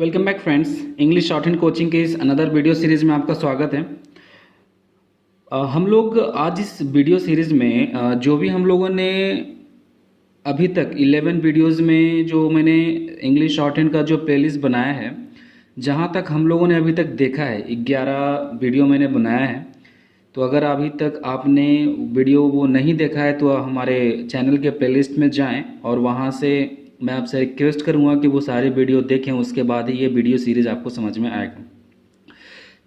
Welcome back friends. English short hand coaching के इस another video series में आपका स्वागत है। हम लोग आज इस वीडियो सीरीज़ में जो भी हम लोगों ने अभी तक 11 वीडियोस में जो मैंने इंग्लिश शॉर्ट हैंड का जो प्लेलिस्ट बनाया है, जहाँ तक हम लोगों ने अभी तक देखा है 11 वीडियो मैंने बनाया है। तो अगर अभी तक आपने वीडियो वो नहीं देखा है तो हमारे चैनल के प्लेलिस्ट में जाएं और वहाँ से मैं आपसे रिक्वेस्ट करूँगा कि वो सारे वीडियो देखें, उसके बाद ही ये वीडियो सीरीज़ आपको समझ में आएगा।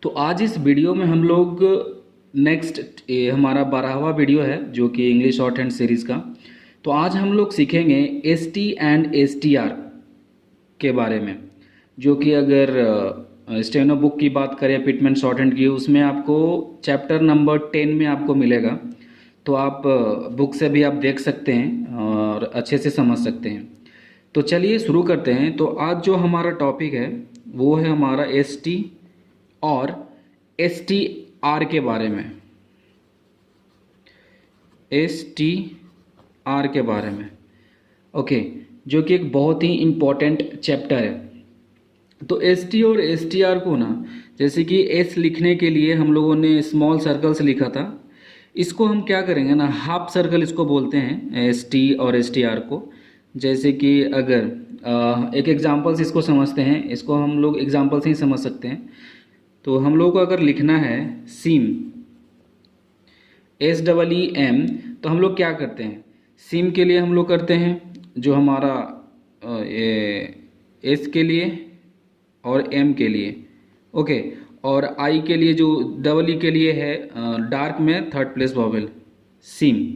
तो आज इस वीडियो में हम लोग नेक्स्ट हमारा 12वां वीडियो है जो कि इंग्लिश शॉर्ट हैंड सीरीज़ का। तो आज हम लोग सीखेंगे S T and S T R के बारे में, जो कि अगर स्टेनो बुक की बात करें पिटमैन शॉर्ट हैंड की, उसमें आपको चैप्टर नंबर 10 में आपको मिलेगा। तो आप बुक से भी आप देख सकते हैं और अच्छे से समझ सकते हैं। तो चलिए शुरू करते हैं। तो आज जो हमारा टॉपिक है वो है हमारा एस टी और एस टी आर के बारे में। एस टी आर के बारे में ओके, जो कि एक बहुत ही इम्पोर्टेंट चैप्टर है। तो एस टी और एस टी आर को ना, जैसे कि एस लिखने के लिए हम लोगों ने स्मॉल सर्कल से लिखा था, इसको हम क्या करेंगे ना, हाफ सर्कल इसको बोलते हैं एस टी और एस टी आर को। जैसे कि अगर एक एग्जांपल से इसको समझते हैं, इसको हम लोग एग्जांपल से ही समझ सकते हैं। तो हम लोग को अगर लिखना है सिम, SEEM, तो हम लोग क्या करते हैं, सिम के लिए हम लोग करते हैं जो हमारा एस के लिए और एम के लिए, ओके, और आई के लिए जो डबल ई के लिए है डार्क में थर्ड प्लेस वॉवेल सिम।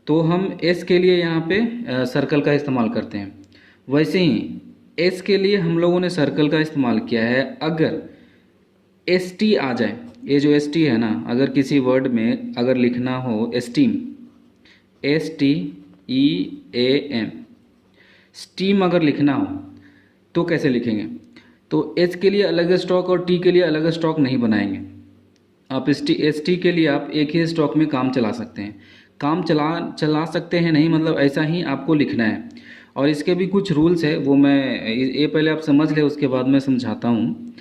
तो हम एस के लिए यहाँ पे सर्कल का इस्तेमाल करते हैं। वैसे ही एस के लिए हम लोगों ने सर्कल का इस्तेमाल किया है। अगर एस टी आ जाए, ये जो एस टी है ना, अगर किसी वर्ड में अगर लिखना हो एस्टीम, STEAM, स्टीम अगर लिखना हो तो कैसे लिखेंगे? तो एच के लिए अलग स्ट्रोक और टी के लिए अलग स्ट्रोक नहीं बनाएंगे। आप एस टी के लिए आप एक ही स्ट्रोक में काम चला सकते हैं। काम चला सकते हैं नहीं, मतलब ऐसा ही आपको लिखना है। और इसके भी कुछ रूल्स है, वो मैं ये पहले आप समझ ले, उसके बाद मैं समझाता हूँ।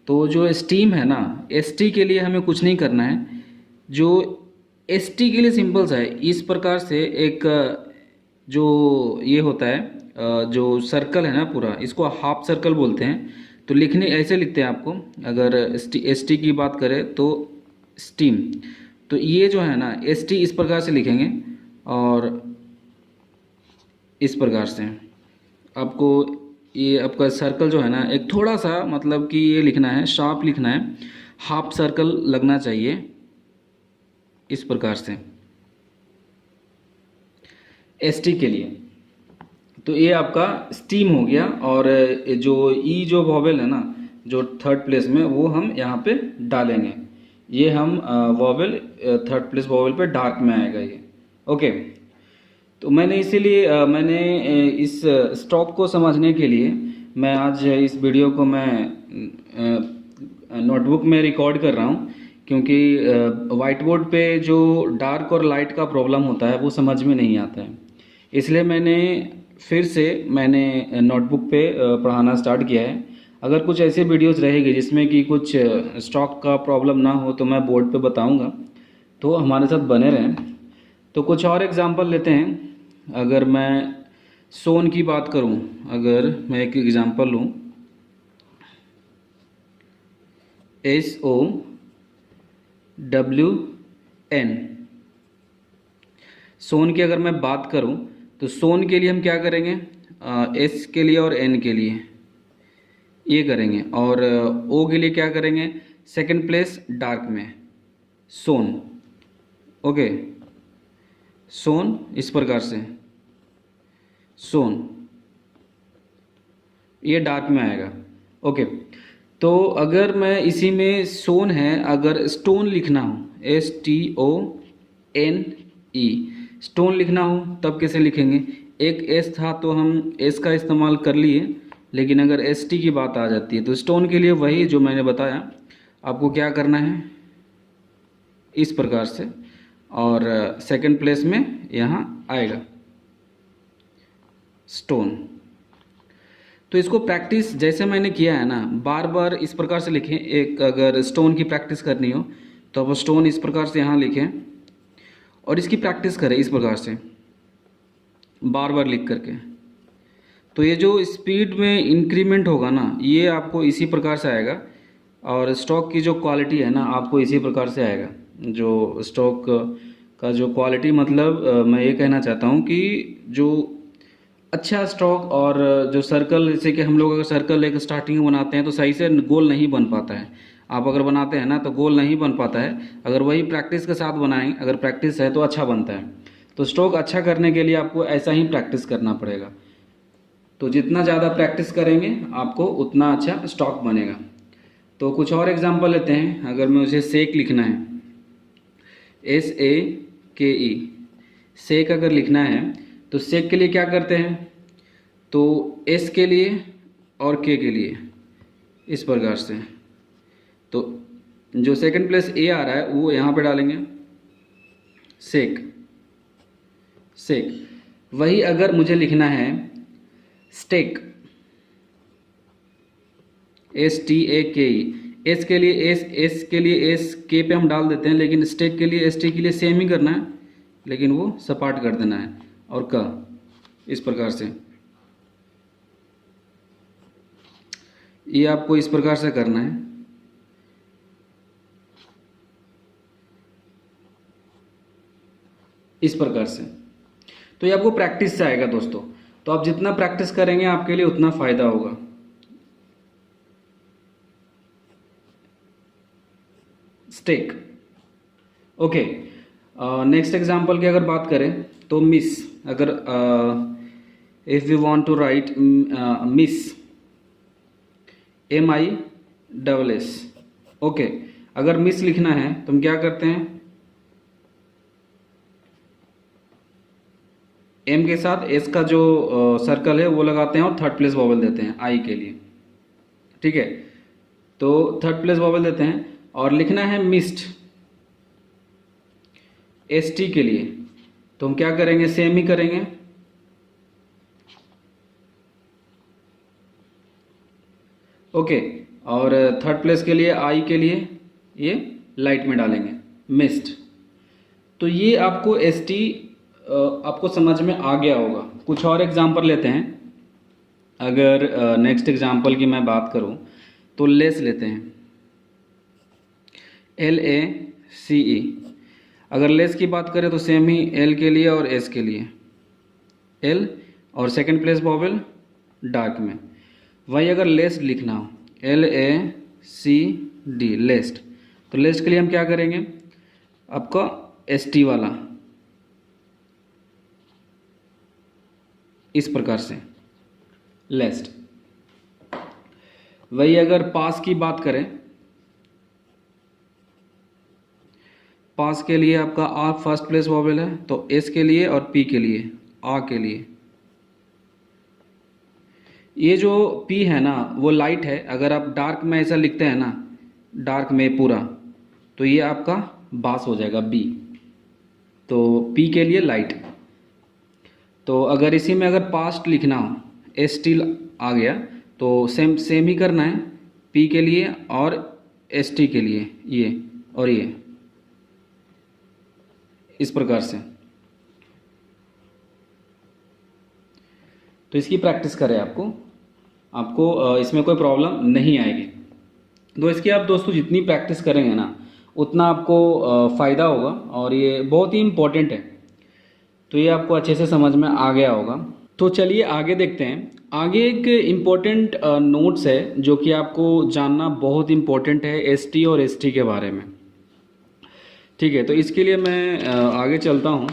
तो जो स्टीम है ना, एस टी के लिए हमें कुछ नहीं करना है। जो एस टी के लिए सिंपल सा है, इस प्रकार से एक जो ये होता है जो सर्कल है ना पूरा, इसको हाफ सर्कल बोलते हैं। तो लिखने ऐसे लिखते हैं आपको, अगर एस टी की बात करें तो स्टीम। तो ये जो है ना एस टी इस प्रकार से लिखेंगे और इस प्रकार से आपको ये आपका सर्कल जो है ना, एक थोड़ा सा मतलब कि ये लिखना है, शार्प लिखना है, हाफ सर्कल लगना चाहिए इस प्रकार से एस टी के लिए। तो ये आपका स्टीम हो गया। और जो ई जो वॉवेल है ना, जो थर्ड प्लेस में, वो हम यहाँ पे डालेंगे। ये हम वॉवेल थर्ड प्लेस वॉवेल पे डार्क में आएगा ये, ओके। तो मैंने इसीलिए मैंने इस स्टॉक को समझने के लिए मैं आज इस वीडियो को मैं नोटबुक में रिकॉर्ड कर रहा हूँ, क्योंकि वाइट बोर्ड पे जो डार्क और लाइट का प्रॉब्लम होता है वो समझ में नहीं आता है। इसलिए मैंने नोटबुक पे पढ़ाना स्टार्ट किया है। अगर कुछ ऐसे वीडियोस रहेंगे जिसमें कि कुछ स्टॉक का प्रॉब्लम ना हो तो मैं बोर्ड पे बताऊंगा, तो हमारे साथ बने रहें। तो कुछ और एग्जांपल लेते हैं। अगर मैं सोन की बात करूं, अगर मैं एक एग्जांपल लूं, SOWN, सोन की अगर मैं बात करूं तो सोन के लिए हम क्या करेंगे, एस के लिए और एन के लिए ये करेंगे, और ओ के लिए क्या करेंगे, सेकंड प्लेस डार्क में सोन, ओके, सोन इस प्रकार से सोन, ये डार्क में आएगा, ओके। तो अगर मैं इसी में सोन है, अगर स्टोन लिखना हो, STONE, स्टोन लिखना हो तब कैसे लिखेंगे? एक एस था तो हम एस का इस्तेमाल कर लिए, लेकिन अगर एस टी की बात आ जाती है तो स्टोन के लिए वही जो मैंने बताया, आपको क्या करना है इस प्रकार से, और सेकंड प्लेस में यहाँ आएगा स्टोन। तो इसको प्रैक्टिस जैसे मैंने किया है ना, बार बार इस प्रकार से लिखें। एक अगर स्टोन की प्रैक्टिस करनी हो तो आप स्टोन इस प्रकार से यहाँ लिखें और इसकी प्रैक्टिस करें इस प्रकार से बार बार लिख करके। तो ये जो स्पीड में इंक्रीमेंट होगा ना, ये आपको इसी प्रकार से आएगा। और स्टॉक की जो क्वालिटी है ना, आपको इसी प्रकार से आएगा। जो स्टॉक का जो क्वालिटी, मतलब मैं ये कहना चाहता हूँ कि जो अच्छा स्टॉक और जो सर्कल, जैसे कि हम लोग अगर सर्कल एक स्टार्टिंग में बनाते हैं तो सही से गोल नहीं बन पाता है। आप अगर बनाते हैं ना तो गोल नहीं बन पाता है। अगर वही प्रैक्टिस के साथ बनाएं, अगर प्रैक्टिस है तो अच्छा बनता है। तो स्ट्रोक अच्छा करने के लिए आपको ऐसा ही प्रैक्टिस करना पड़ेगा। तो जितना ज़्यादा प्रैक्टिस करेंगे आपको उतना अच्छा स्टॉक बनेगा। तो कुछ और एग्जांपल लेते हैं। अगर मैं उसे सेक लिखना है, SAKE, सेक अगर लिखना है तो सेक के लिए क्या करते हैं, तो S के लिए और K के लिए इस प्रकार से। तो जो सेकंड प्लेस A आ रहा है वो यहाँ पे डालेंगे, सेक, सेक। वही अगर मुझे लिखना है स्टेक, STAKE, एस के लिए एस के लिए एस के पे हम डाल देते हैं, लेकिन स्टेक के लिए ST के लिए सेम ही करना है, लेकिन वो सपाट कर देना है। और का इस प्रकार से, ये आपको इस प्रकार से करना है। इस प्रकार से। तो ये आपको प्रैक्टिस से आएगा दोस्तों। तो आप जितना प्रैक्टिस करेंगे आपके लिए उतना फ़ायदा होगा। स्टेक। ओके, नेक्स्ट एग्जांपल की अगर बात करें तो मिस। अगर if we want to write miss, MISS। Okay, अगर मिस लिखना है तो हम क्या करते हैं, M के साथ S का जो सर्कल है वो लगाते हैं और थर्ड प्लेस वॉवल देते हैं I के लिए। ठीक है, तो थर्ड प्लेस वॉवल देते हैं और लिखना है मिस्ड, ST के लिए। तो हम क्या करेंगे, सेम ही करेंगे। ओके, और थर्ड प्लेस के लिए I के लिए ये लाइट में डालेंगे, मिस्ड। तो ये आपको ST आपको समझ में आ गया होगा। कुछ और एग्जांपल लेते हैं। अगर नेक्स्ट एग्जांपल की मैं बात करूं तो लेस लेते हैं, LACE। अगर लेस की बात करें तो सेम ही L के लिए और S के लिए, L और सेकंड प्लेस वॉवेल डार्क में। वही अगर लेस्ट लिखना हो, LACD, लेस्ट। तो लेस्ट के लिए हम क्या करेंगे, आपका ST वाला इस प्रकार से, लेस्ट। वही अगर पास की बात करें, पास के लिए आपका आ फर्स्ट प्लेस वॉवेल है, तो S के लिए और P के लिए, आ के लिए। ये जो P है ना वो लाइट है। अगर आप डार्क में ऐसा लिखते हैं ना, डार्क में पूरा, तो ये आपका बास हो जाएगा B। तो P के लिए लाइट। तो अगर इसी में अगर पास्ट लिखना हो, ST आ गया, तो सेम ही करना है, P के लिए और ST के लिए, ये और ये इस प्रकार से। तो इसकी प्रैक्टिस करें, आपको इसमें कोई प्रॉब्लम नहीं आएगी। तो इसकी आप दोस्तों जितनी प्रैक्टिस करेंगे ना उतना आपको फ़ायदा होगा, और ये बहुत ही इम्पोर्टेंट है। तो ये आपको अच्छे से समझ में आ गया होगा। तो चलिए आगे देखते हैं। आगे एक इम्पोर्टेंट नोट्स है जो कि आपको जानना बहुत इम्पोर्टेंट है, ST और ST के बारे में। ठीक है, तो इसके लिए मैं आगे चलता हूँ।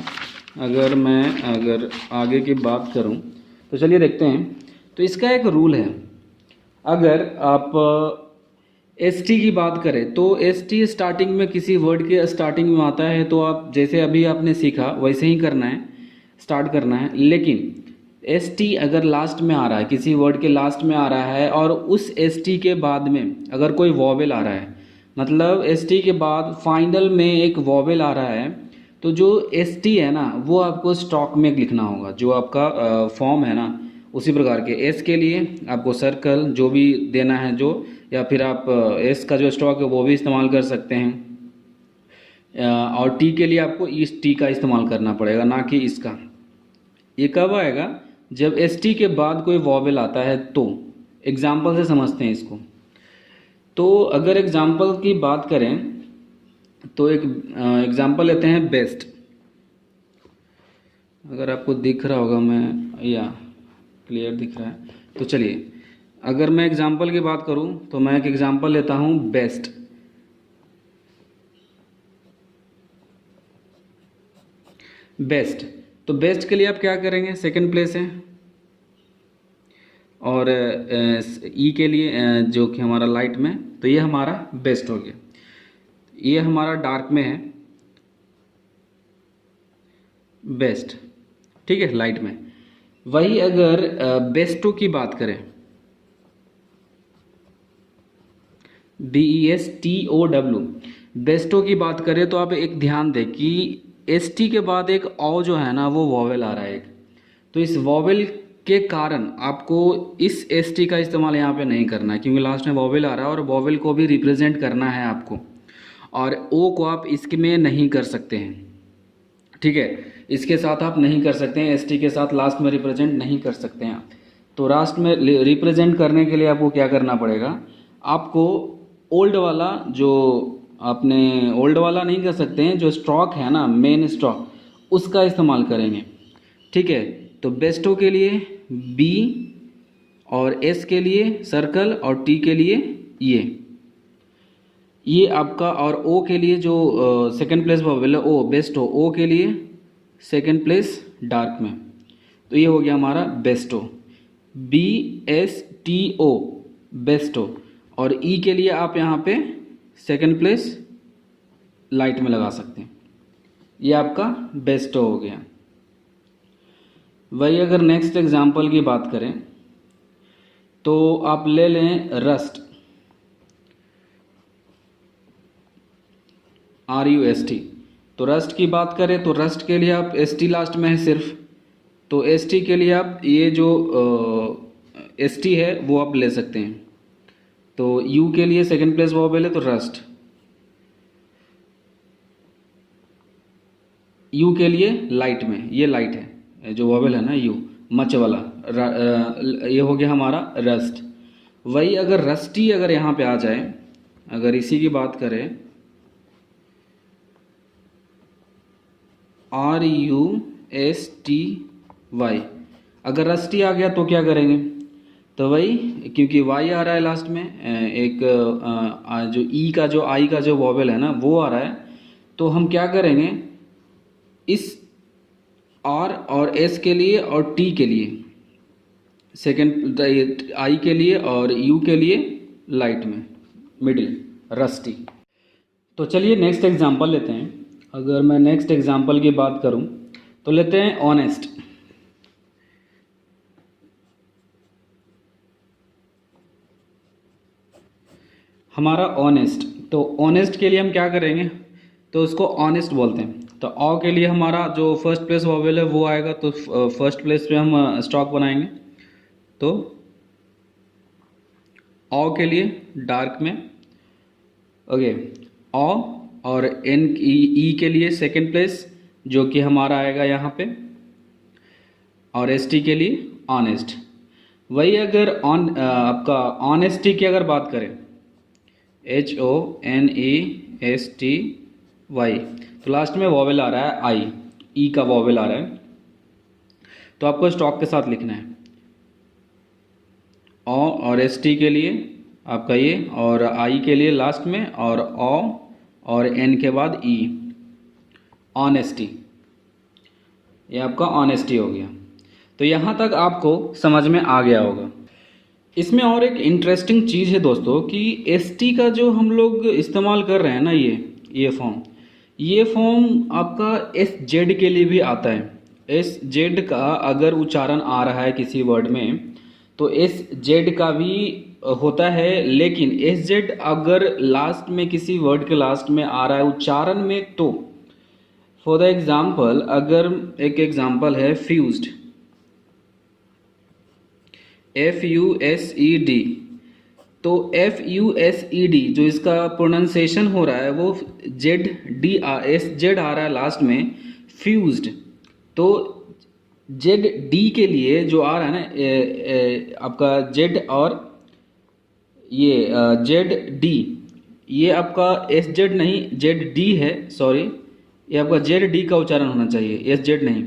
अगर आगे की बात करूँ तो चलिए देखते हैं। तो इसका एक रूल है। अगर आप ST की बात करें तो ST स्टार्टिंग में किसी वर्ड के स्टार्टिंग में आता है, तो आप जैसे अभी आपने सीखा वैसे ही करना है, स्टार्ट करना है। लेकिन ST अगर लास्ट में आ रहा है, किसी वर्ड के लास्ट में आ रहा है, और उस ST के बाद में अगर कोई वॉवेल आ रहा है, मतलब ST के बाद फाइनल में एक वॉवेल आ रहा है, तो जो ST है ना वो आपको स्टॉक में लिखना होगा। जो आपका फॉर्म है ना उसी प्रकार के एस के लिए आपको सर्कल जो भी देना है जो, या फिर आप एस का जो स्टॉक है वो भी इस्तेमाल कर सकते हैं। और टी के लिए आपको इस टी का इस्तेमाल करना पड़ेगा, ना कि इसका। ये कब आएगा? जब एस टी के बाद कोई वॉवेल आता है तो। एग्जाम्पल से समझते हैं इसको। तो अगर एग्जाम्पल की बात करें तो एक एग्जाम्पल लेते हैं बेस्ट। अगर आपको दिख रहा होगा, मैं या क्लियर दिख रहा है तो चलिए, अगर मैं एग्जाम्पल की बात करूं तो मैं एक एग्जाम्पल लेता हूं बेस्ट। बेस्ट, तो बेस्ट के लिए आप क्या करेंगे? सेकंड प्लेस है। और ई के लिए जो कि हमारा लाइट में, तो ये हमारा बेस्ट हो गया। ये हमारा डार्क में है बेस्ट, ठीक है, लाइट में। वही अगर बेस्टो की बात करें, BESTOW, बेस्टो की बात करें तो आप एक ध्यान दें कि ST के बाद एक ओ जो है ना वो वॉवेल आ रहा है एक। तो इस वॉवेल के कारण आपको इस ST का इस्तेमाल यहाँ पे नहीं करना है, क्योंकि लास्ट में वॉवेल आ रहा है और वॉवेल को भी रिप्रेजेंट करना है आपको, और ओ को आप इसमें नहीं कर सकते हैं, ठीक है। इसके साथ आप नहीं कर सकते हैं, ST के साथ लास्ट में रिप्रेजेंट नहीं कर सकते हैं आप। तो लास्ट में रिप्रेजेंट करने के लिए आपको क्या करना पड़ेगा? आपको ओल्ड वाला जो, आपने ओल्ड वाला नहीं कर सकते हैं, जो स्टॉक है ना मेन स्टॉक, उसका इस्तेमाल करेंगे, ठीक है। तो बेस्टो के लिए बी, और एस के लिए सर्कल, और टी के लिए ये आपका, और ओ के लिए जो सेकंड प्लेस वॉवेल है ओ, बेस्टो, ओ के लिए सेकंड प्लेस डार्क में। तो ये हो गया हमारा बेस्टो, BSTO बेस्टो। और ई के लिए आप यहाँ पे सेकंड प्लेस लाइट में लगा सकते हैं। ये आपका बेस्टो हो गया। वही अगर नेक्स्ट एग्जांपल की बात करें तो आप ले लें रस्ट, RUST। तो रस्ट की बात करें तो रस्ट के लिए आप ST लास्ट में है सिर्फ, तो ST के लिए आप ये जो ST है वो आप ले सकते हैं। तो U के लिए सेकंड प्लेस वॉवेल है तो रस्ट, U के लिए लाइट में, ये लाइट है जो वॉवेल है ना U मच वाला, ये हो गया हमारा रस्ट। वही अगर रस्टी अगर यहाँ पे आ जाए, अगर इसी की बात करें RUSTY, अगर रस्टी आ गया तो क्या करेंगे? तो वही, क्योंकि वाई आ रहा है लास्ट में, एक जो ई का जो आई का जो वॉवेल है ना वो आ रहा है, तो हम क्या करेंगे? इस आर और एस के लिए और टी के लिए सेकेंड, आई के लिए और यू के लिए लाइट में मिडिल रस्टी। तो चलिए नेक्स्ट एग्जांपल लेते हैं। अगर मैं नेक्स्ट एग्जांपल की बात करूं तो लेते हैं ऑनेस्ट। हमारा ऑनेस्ट, तो ऑनेस्ट के लिए हम क्या करेंगे? तो उसको ऑनेस्ट बोलते हैं। तो ऑ के लिए हमारा जो फर्स्ट प्लेस वॉवेल है वो आएगा, तो फर्स्ट प्लेस पे हम स्टॉक बनाएंगे। तो ऑ के लिए डार्क में, ओके, ऑ, और एन ई के लिए सेकंड प्लेस जो कि हमारा आएगा यहाँ पे, और एस टी के लिए ऑनेस्ट। वही अगर आपका ऑनेस्टी की अगर बात करें, HONESTY, तो लास्ट में वॉवेल आ रहा है आई, ई का वॉवेल आ रहा है, तो आपको स्टॉक के साथ लिखना है ओ, और एस टी के लिए आपका ये, और आई के लिए लास्ट में, और ओ और एन के बाद ई, ऑनेस्टी। ये आपका ऑनेस्टी हो गया। तो यहाँ तक आपको समझ में आ गया होगा। इसमें और एक इंटरेस्टिंग चीज़ है दोस्तों कि ST का जो हम लोग इस्तेमाल कर रहे हैं ना, ये फॉर्म आपका SZ के लिए भी आता है। SZ का अगर उच्चारण आ रहा है किसी वर्ड में तो SZ का भी होता है, लेकिन SZ अगर लास्ट में किसी वर्ड के लास्ट में आ रहा है उच्चारण में, तो फॉर द एग्जाम्पल, अगर एक एग्जाम्पल है फ्यूज्ड, FUSED। तो FUSED जो इसका प्रोनाउंसिएशन हो रहा है वो ZD आ रहा है लास्ट में, फ्यूज्ड। तो ZD के लिए जो आ रहा है ना आपका Z और ये ZD, ये आपका SZ नहीं ZD है, सॉरी, ये आपका ZD का उच्चारण होना चाहिए, SZ नहीं,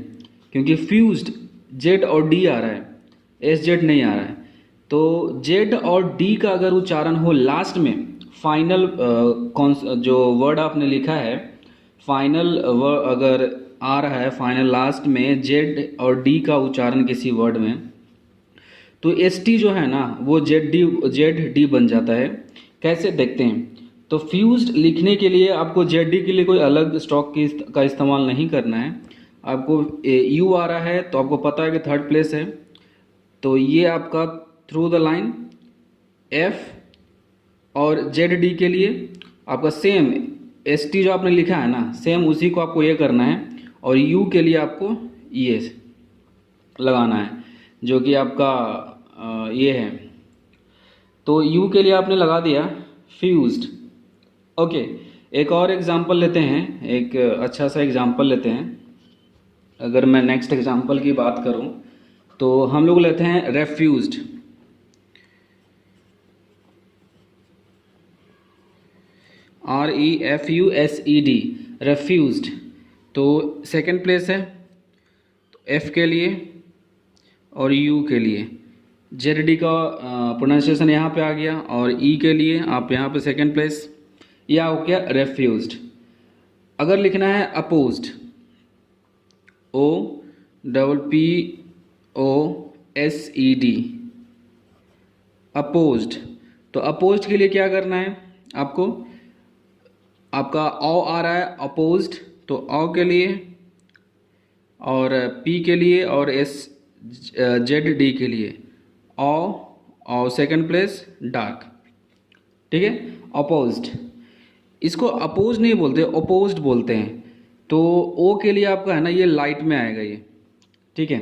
क्योंकि फ्यूज्ड Z और D आ रहा है, SZ नहीं आ रहा है। तो Z और D का अगर उच्चारण हो लास्ट में, फाइनल जो वर्ड आपने लिखा है, फाइनल वर्ड अगर आ रहा है फाइनल लास्ट में Z और D का उच्चारण किसी वर्ड में, तो ST जो है ना वो ZD बन जाता है। कैसे देखते हैं? तो फ्यूज्ड लिखने के लिए आपको ZD के लिए कोई अलग स्ट्रोक का इस्तेमाल नहीं करना है। आपको U आ रहा है तो आपको पता है कि थर्ड प्लेस है, तो ये आपका थ्रू द लाइन F, और ZD के लिए आपका सेम ST जो आपने लिखा है ना, सेम उसी को आपको ये करना है, और U के लिए आपको ये लगाना है जो कि आपका ये है। तो U के लिए आपने लगा दिया फ्यूज्ड। ओके, एक और एग्जांपल लेते हैं, एक अच्छा सा एग्जांपल लेते हैं। अगर मैं नेक्स्ट एग्जांपल की बात करूं तो हम लोग लेते हैं रेफ्यूज्ड। REFUSED, रेफ्यूज्ड। तो सेकंड प्लेस है, तो F के लिए और U के लिए ZD का प्रोनाउंसिएशन यहाँ पे आ गया, और E के लिए आप यहाँ पे सेकंड प्लेस, यह हो गया रेफ्यूज्ड। अगर लिखना है अपोज्ड, OPPOSED, अपोज्ड। तो अपोज्ड के लिए क्या करना है आपको, आपका ओ आ रहा है अपोज्ड, तो ओ के लिए और P के लिए और ZD के लिए ओ, और सेकंड प्लेस डार्क, ठीक है, अपोज्ड। इसको अपोज नहीं बोलते, अपोज्ड बोलते हैं। तो ओ के लिए आपका है ना ये लाइट में आएगा ये, ठीक है।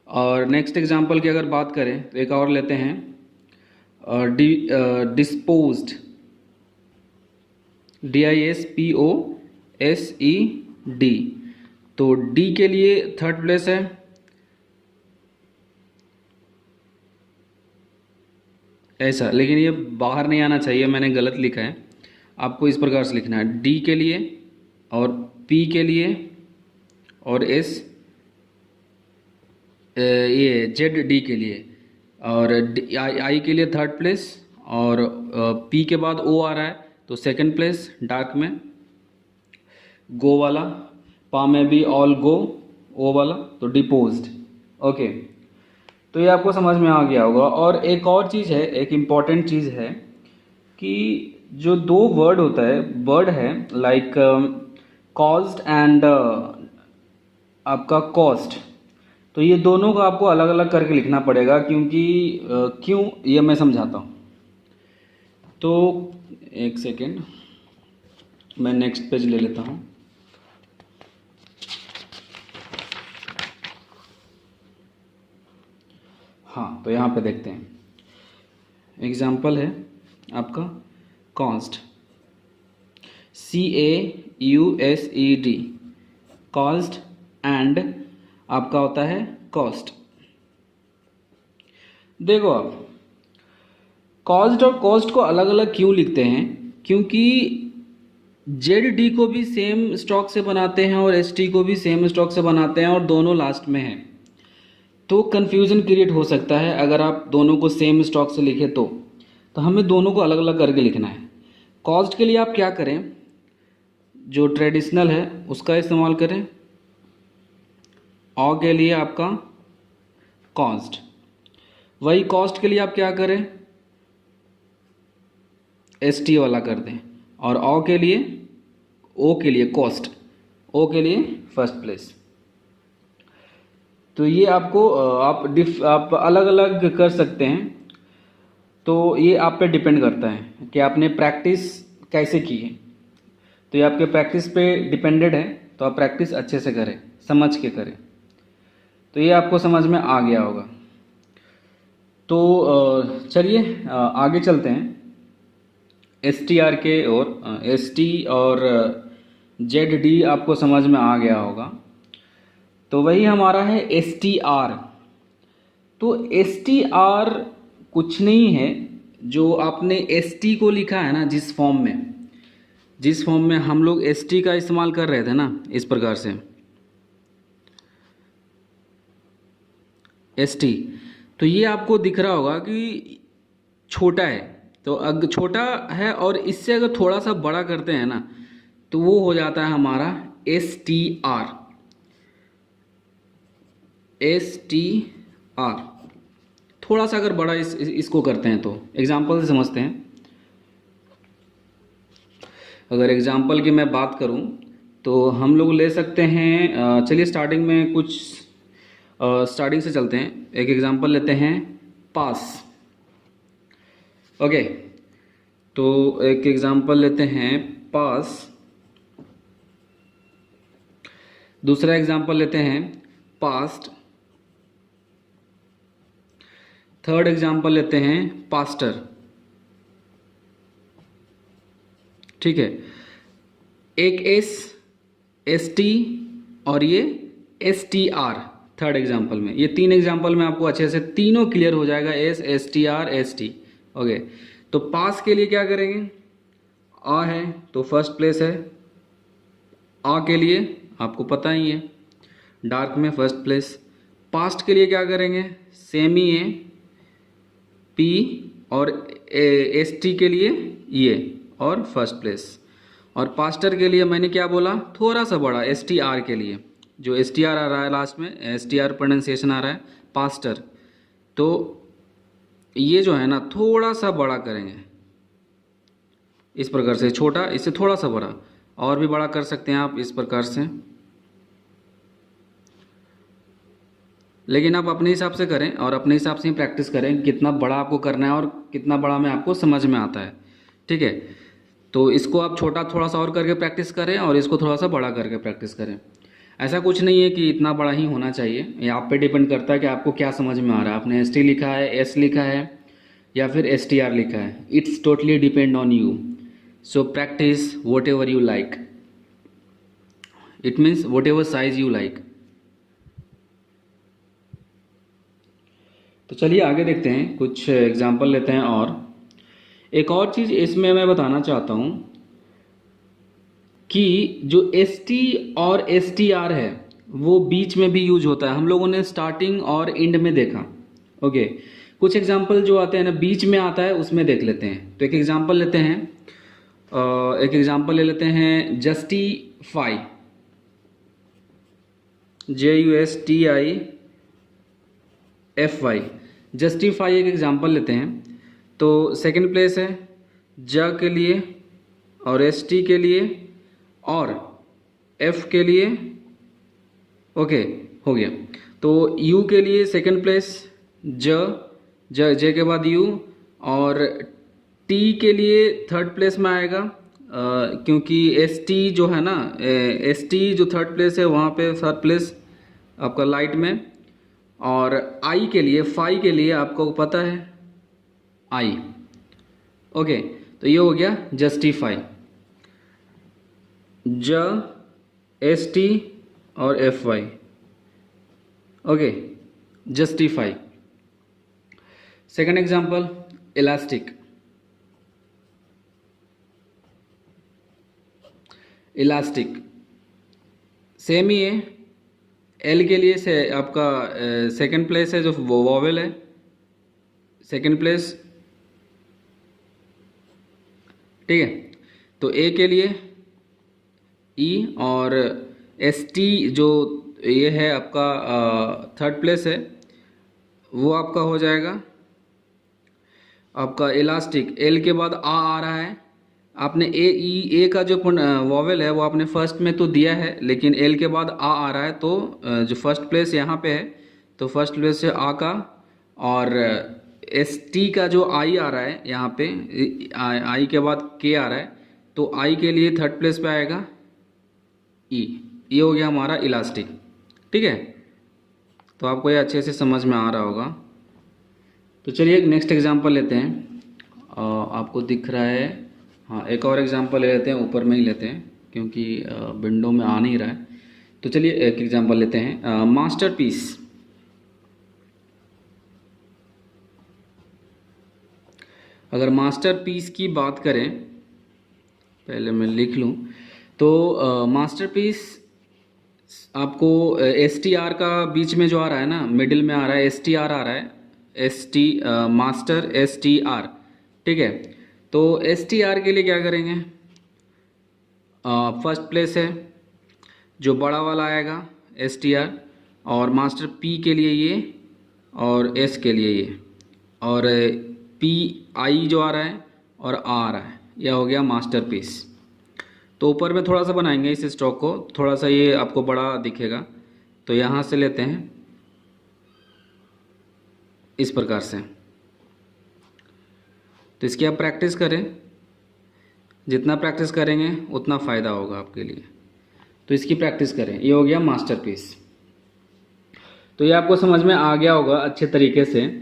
और नेक्स्ट एग्जांपल की अगर बात करें तो एक और लेते हैं, डिस्पोज्ड, DISPOSED। तो D के लिए थर्ड प्लेस है, ऐसा, लेकिन ये बाहर नहीं आना चाहिए, मैंने गलत लिखा है, आपको इस प्रकार से लिखना है, D के लिए और P के लिए और ये ZD के लिए, और I के लिए थर्ड प्लेस, और P के बाद O आ रहा है तो सेकंड प्लेस डार्क में, गो वाला, पा में भी ऑल गो, ओ वाला, तो डिपोज्ड। ओके, तो ये आपको समझ में आ गया होगा। और एक और चीज़ है, एक इम्पॉर्टेंट चीज़ है कि जो दो वर्ड होता है, वर्ड है लाइक कॉज्ड एंड आपका कॉस्ट, तो ये दोनों का आपको अलग अलग करके लिखना पड़ेगा, क्योंकि क्यों ये मैं समझाता हूँ। तो एक सेकेंड, मैं नेक्स्ट पेज ले लेता हूँ। हाँ, तो यहाँ पे देखते हैं, एग्जाम्पल है आपका कॉस्ट, CAUSED, कॉस्ट, एंड आपका होता है कॉस्ट। देखो आप कॉस्ट और कॉस्ट को अलग अलग क्यों लिखते हैं, क्योंकि ZD को भी सेम स्टॉक से बनाते हैं और ST को भी सेम स्टॉक से बनाते हैं, और दोनों लास्ट में हैं, तो कन्फ्यूज़न क्रिएट हो सकता है अगर आप दोनों को सेम स्टॉक से लिखें तो हमें दोनों को अलग अलग करके लिखना है। कॉस्ट के लिए आप क्या करें, जो ट्रेडिशनल है उसका इस्तेमाल करें, और के लिए आपका कॉस्ट, वही कॉस्ट के लिए आप क्या करें, ST वाला कर दें, और ओ के लिए कॉस्ट, ओ के लिए फर्स्ट प्लेस। तो ये आपको आप अलग अलग कर सकते हैं, तो ये आप पे डिपेंड करता है कि आपने प्रैक्टिस कैसे की है। तो ये आपके प्रैक्टिस पे डिपेंडेड है, तो आप प्रैक्टिस अच्छे से करें, समझ के करें। तो ये आपको समझ में आ गया होगा। तो चलिए आगे चलते हैं एस टी आर के, और एस टी और जेड डी आपको समझ में आ गया होगा। तो वही हमारा है एस टी आर। तो एस टी आर कुछ नहीं है, जो आपने एस टी को लिखा है ना, जिस फॉर्म में हम लोग एस टी का इस्तेमाल कर रहे थे ना, इस प्रकार से एस टी, तो ये आपको दिख रहा होगा कि छोटा है। तो अगर छोटा है और इससे अगर थोड़ा सा बड़ा करते हैं ना, तो वो हो जाता है हमारा S T R. S T R थोड़ा सा अगर बड़ा इसको करते हैं, तो एग्जाम्पल से समझते हैं। अगर एग्जाम्पल की मैं बात करूं तो हम लोग ले सकते हैं, चलिए स्टार्टिंग में कुछ स्टार्टिंग से चलते हैं। एक एग्जाम्पल लेते हैं, पास। ओके, तो एक एग्जाम्पल लेते हैं, पास। दूसरा एग्जाम्पल लेते हैं, पास्ट। थर्ड एग्जाम्पल लेते हैं, पास्टर। ठीक है, एक एस टी और ये S T R third example में। ये तीन एग्जाम्पल में आपको अच्छे से तीनों क्लियर हो जाएगा, S T R S T. Okay, तो पास के लिए क्या करेंगे, आ है तो फर्स्ट प्लेस है। आ के लिए आपको पता ही है, डार्क में फर्स्ट प्लेस। पास्ट के लिए क्या करेंगे, सेम ही है, पी, और एस टी के लिए ये और फर्स्ट प्लेस। और पास्टर के लिए मैंने क्या बोला, थोड़ा सा बड़ा, एस टी आर के लिए जो एस टी आर आ रहा है लास्ट में, एस टी आर प्रोनाउंसिएशन आ रहा है, पास्टर। तो ये जो है ना, थोड़ा सा बड़ा करेंगे इस प्रकार से, छोटा इससे थोड़ा सा बड़ा, और भी बड़ा कर सकते हैं आप इस प्रकार से, लेकिन आप अपने हिसाब से करें और अपने हिसाब से ही प्रैक्टिस करें, कितना बड़ा आपको करना है और कितना बड़ा में आपको समझ में आता है। ठीक है, तो इसको आप छोटा थोड़ा सा और करके प्रैक्टिस करें और इसको थोड़ा सा बड़ा करके प्रैक्टिस करें। ऐसा कुछ नहीं है कि इतना बड़ा ही होना चाहिए, ये आप पे डिपेंड करता है कि आपको क्या समझ में आ रहा है। आपने एस टी लिखा है, एस लिखा है, या फिर एस टी आर लिखा है, it's totally depend on you. So practice what ever you like, it means what ever size you like. तो चलिए आगे देखते हैं, कुछ एग्जाम्पल लेते हैं। और एक और चीज़ इसमें मैं बताना चाहता हूँ कि जो एस टी और एस टी आर है वो बीच में भी यूज होता है। हम लोगों ने स्टार्टिंग और एंड में देखा। ओके, कुछ एग्जाम्पल जो आते हैं ना बीच में आता है, उसमें देख लेते हैं। तो एक एग्जाम्पल लेते हैं, एक एग्जाम्पल ले लेते हैं, जस्टिफाई, JUSTIFY, जस्टिफाई एक एग्जाम्पल लेते हैं। तो सेकंड प्लेस है ज के लिए और एस टी के लिए और एफ के लिए। ओके, हो गया। तो यू के लिए सेकंड प्लेस जे के बाद यू, और टी के लिए थर्ड प्लेस में आएगा, क्योंकि एस टी जो है ना, एस टी जो थर्ड प्लेस है वहाँ पे थर्ड प्लेस आपका लाइट में। और आई के लिए, फाई के लिए आपको पता है आई। ओके, तो ये हो गया जस्टिफाई, ज एस टी और F Y. Okay, justify. Second example, elastic. Elastic same ही है, एल के लिए से आपका सेकंड प्लेस है जो वॉवेल है, सेकंड प्लेस। ठीक है, तो ए के लिए ई, और एस टी जो ये है आपका थर्ड प्लेस है, वो आपका हो जाएगा आपका इलास्टिक। एल के बाद आ रहा है, आपने ए का जो वॉवेल है वो आपने फर्स्ट में तो दिया है, लेकिन एल के बाद आ रहा है, तो जो फर्स्ट प्लेस यहाँ पे है, तो फर्स्ट प्लेस से आ का, और एस टी का जो आई आ रहा है यहाँ पे, आई के बाद के आ रहा है, तो आई के लिए थर्ड प्लेस पे आएगा ई। ये हो गया हमारा इलास्टिक। ठीक है, तो आपको ये अच्छे से समझ में आ रहा होगा। तो चलिए एक नेक्स्ट एग्जांपल लेते हैं। आपको दिख रहा है, हाँ एक और एग्जांपल ले लेते हैं, ऊपर में ही लेते हैं क्योंकि विंडो में आ नहीं रहा है। तो चलिए एक एग्जांपल लेते हैं, मास्टरपीस। अगर मास्टरपीस की बात करें, पहले मैं लिख लूँ, तो मास्टरपीस आपको एस टी आर का बीच में जो आ रहा है ना, मिडिल में आ रहा है, एस टी आर आ रहा है, S T master S T R, ठीक है। तो एस टी आर के लिए क्या करेंगे, फर्स्ट प्लेस है जो बड़ा वाला आएगा एस टी आर, और मास्टर पी के लिए ये, और एस के लिए ये, और पी आई जो आ रहा है और आ रहा है, यह हो गया मास्टरपीस। तो ऊपर में थोड़ा सा बनाएंगे इस स्ट्रोक को, थोड़ा सा ये आपको बड़ा दिखेगा, तो यहाँ से लेते हैं इस प्रकार से। तो इसकी आप प्रैक्टिस करें, जितना प्रैक्टिस करेंगे उतना फ़ायदा होगा आपके लिए। तो इसकी प्रैक्टिस करें, ये हो गया मास्टरपीस। तो ये आपको समझ में आ गया होगा अच्छे तरीके से।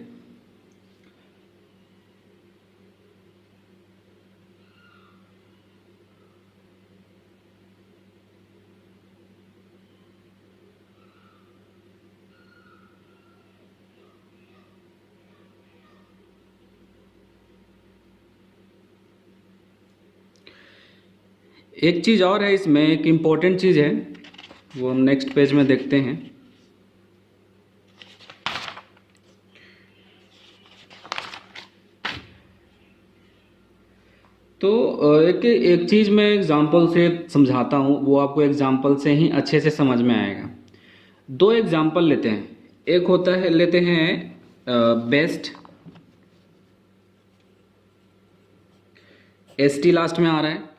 एक चीज़ और है इसमें, एक इम्पोर्टेंट चीज़ है, वो हम नेक्स्ट पेज में देखते हैं। तो एक चीज़ मैं एग्जांपल से समझाता हूँ, वो आपको एग्जांपल से ही अच्छे से समझ में आएगा। दो एग्जांपल लेते हैं, एक होता है, लेते हैं बेस्ट, एस टी लास्ट में आ रहा है,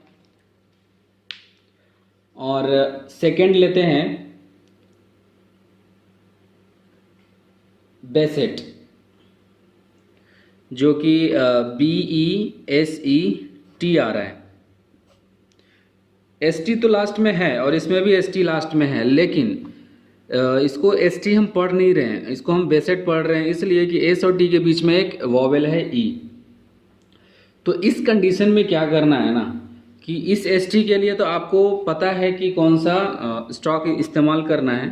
और सेकंड लेते हैं बेसेट, जो कि BESET आ रहा है। ST तो लास्ट में है और इसमें भी ST लास्ट में है, लेकिन इसको ST हम पढ़ नहीं रहे हैं, इसको हम बेसेट पढ़ रहे हैं, इसलिए कि S और T के बीच में एक वॉवेल है E। तो इस कंडीशन में क्या करना है ना, कि इस ST के लिए तो आपको पता है कि कौन सा स्टॉक इस्तेमाल करना है,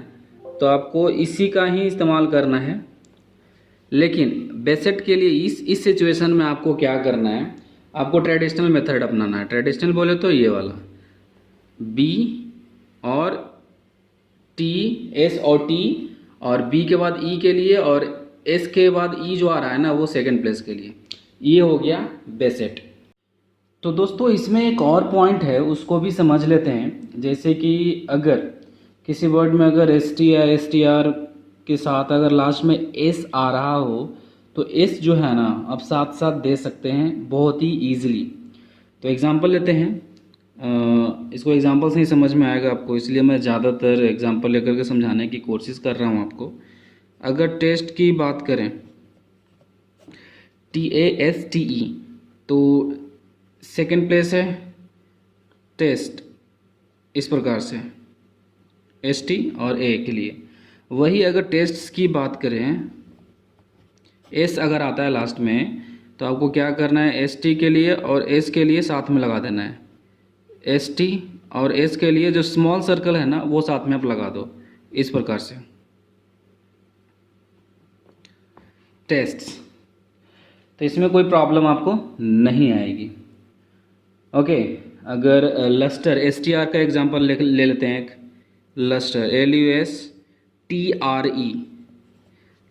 तो आपको इसी का ही इस्तेमाल करना है। लेकिन बेसेट के लिए इस सिचुएशन में आपको क्या करना है, आपको ट्रेडिशनल मेथड अपनाना है। ट्रेडिशनल बोले तो ये वाला B और T, S और T, और B के बाद E के लिए, और S के बाद E जो आ रहा है ना, वो सेकंड प्लेस के लिए। ये हो गया बेसेट। तो दोस्तों इसमें एक और पॉइंट है, उसको भी समझ लेते हैं। जैसे कि अगर किसी वर्ड में अगर ST या STR के साथ अगर लास्ट में S आ रहा हो, तो S जो है ना आप साथ साथ दे सकते हैं बहुत ही ईजिली। तो एग्जांपल लेते हैं, इसको एग्जांपल से ही समझ में आएगा आपको, इसलिए मैं ज़्यादातर एग्जांपल लेकर के समझाने की कोशिश कर रहा हूँ आपको। अगर टेस्ट की बात करें, TASTE, तो सेकंड प्लेस है टेस्ट, इस प्रकार से ST और A के लिए। वही अगर टेस्ट्स की बात करें, S अगर आता है लास्ट में, तो आपको क्या करना है, ST के लिए और S के लिए साथ में लगा देना है। ST और S के लिए जो स्मॉल सर्कल है ना, वो साथ में आप लगा दो, इस प्रकार से टेस्ट्स। तो इसमें कोई प्रॉब्लम आपको नहीं आएगी। ओके, अगर लस्टर, STR का एग्जांपल ले लेते हैं। एक लस्टर, LUSTRE,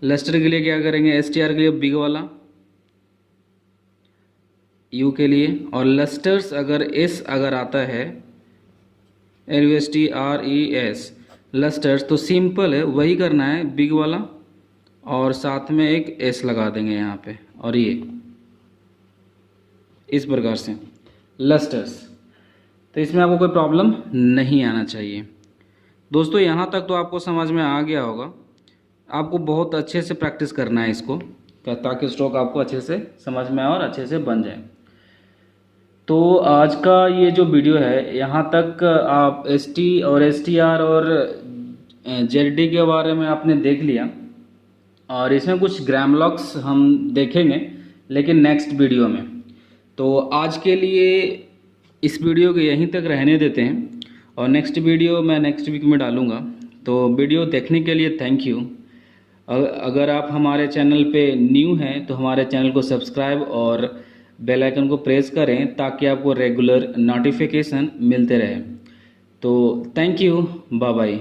लस्टर के लिए क्या करेंगे, STR के लिए बिग वाला, U के लिए, और लस्टर्स अगर S अगर आता है, LUSTRES, लस्टर्स, तो सिंपल है, वही करना है, बिग वाला और साथ में एक S लगा देंगे यहाँ पे, और ये इस प्रकार से लस्टर्स। तो इसमें आपको कोई प्रॉब्लम नहीं आना चाहिए। दोस्तों यहाँ तक तो आपको समझ में आ गया होगा। आपको बहुत अच्छे से प्रैक्टिस करना है इसको, ताकि स्ट्रोक आपको अच्छे से समझ में आए और अच्छे से बन जाए। तो आज का ये जो वीडियो है, यहाँ तक आप ST और STR और ZD के बारे में आपने देख लिया। और इसमें कुछ ग्रामलॉक्स हम देखेंगे लेकिन नेक्स्ट वीडियो में। तो आज के लिए इस वीडियो को यहीं तक रहने देते हैं और नेक्स्ट वीडियो मैं नेक्स्ट वीक में डालूँगा। तो वीडियो देखने के लिए थैंक यू। अगर आप हमारे चैनल पे न्यू हैं तो हमारे चैनल को सब्सक्राइब और बेल आइकन को प्रेस करें ताकि आपको रेगुलर नोटिफिकेशन मिलते रहे। तो थैंक यू, बाय बाय।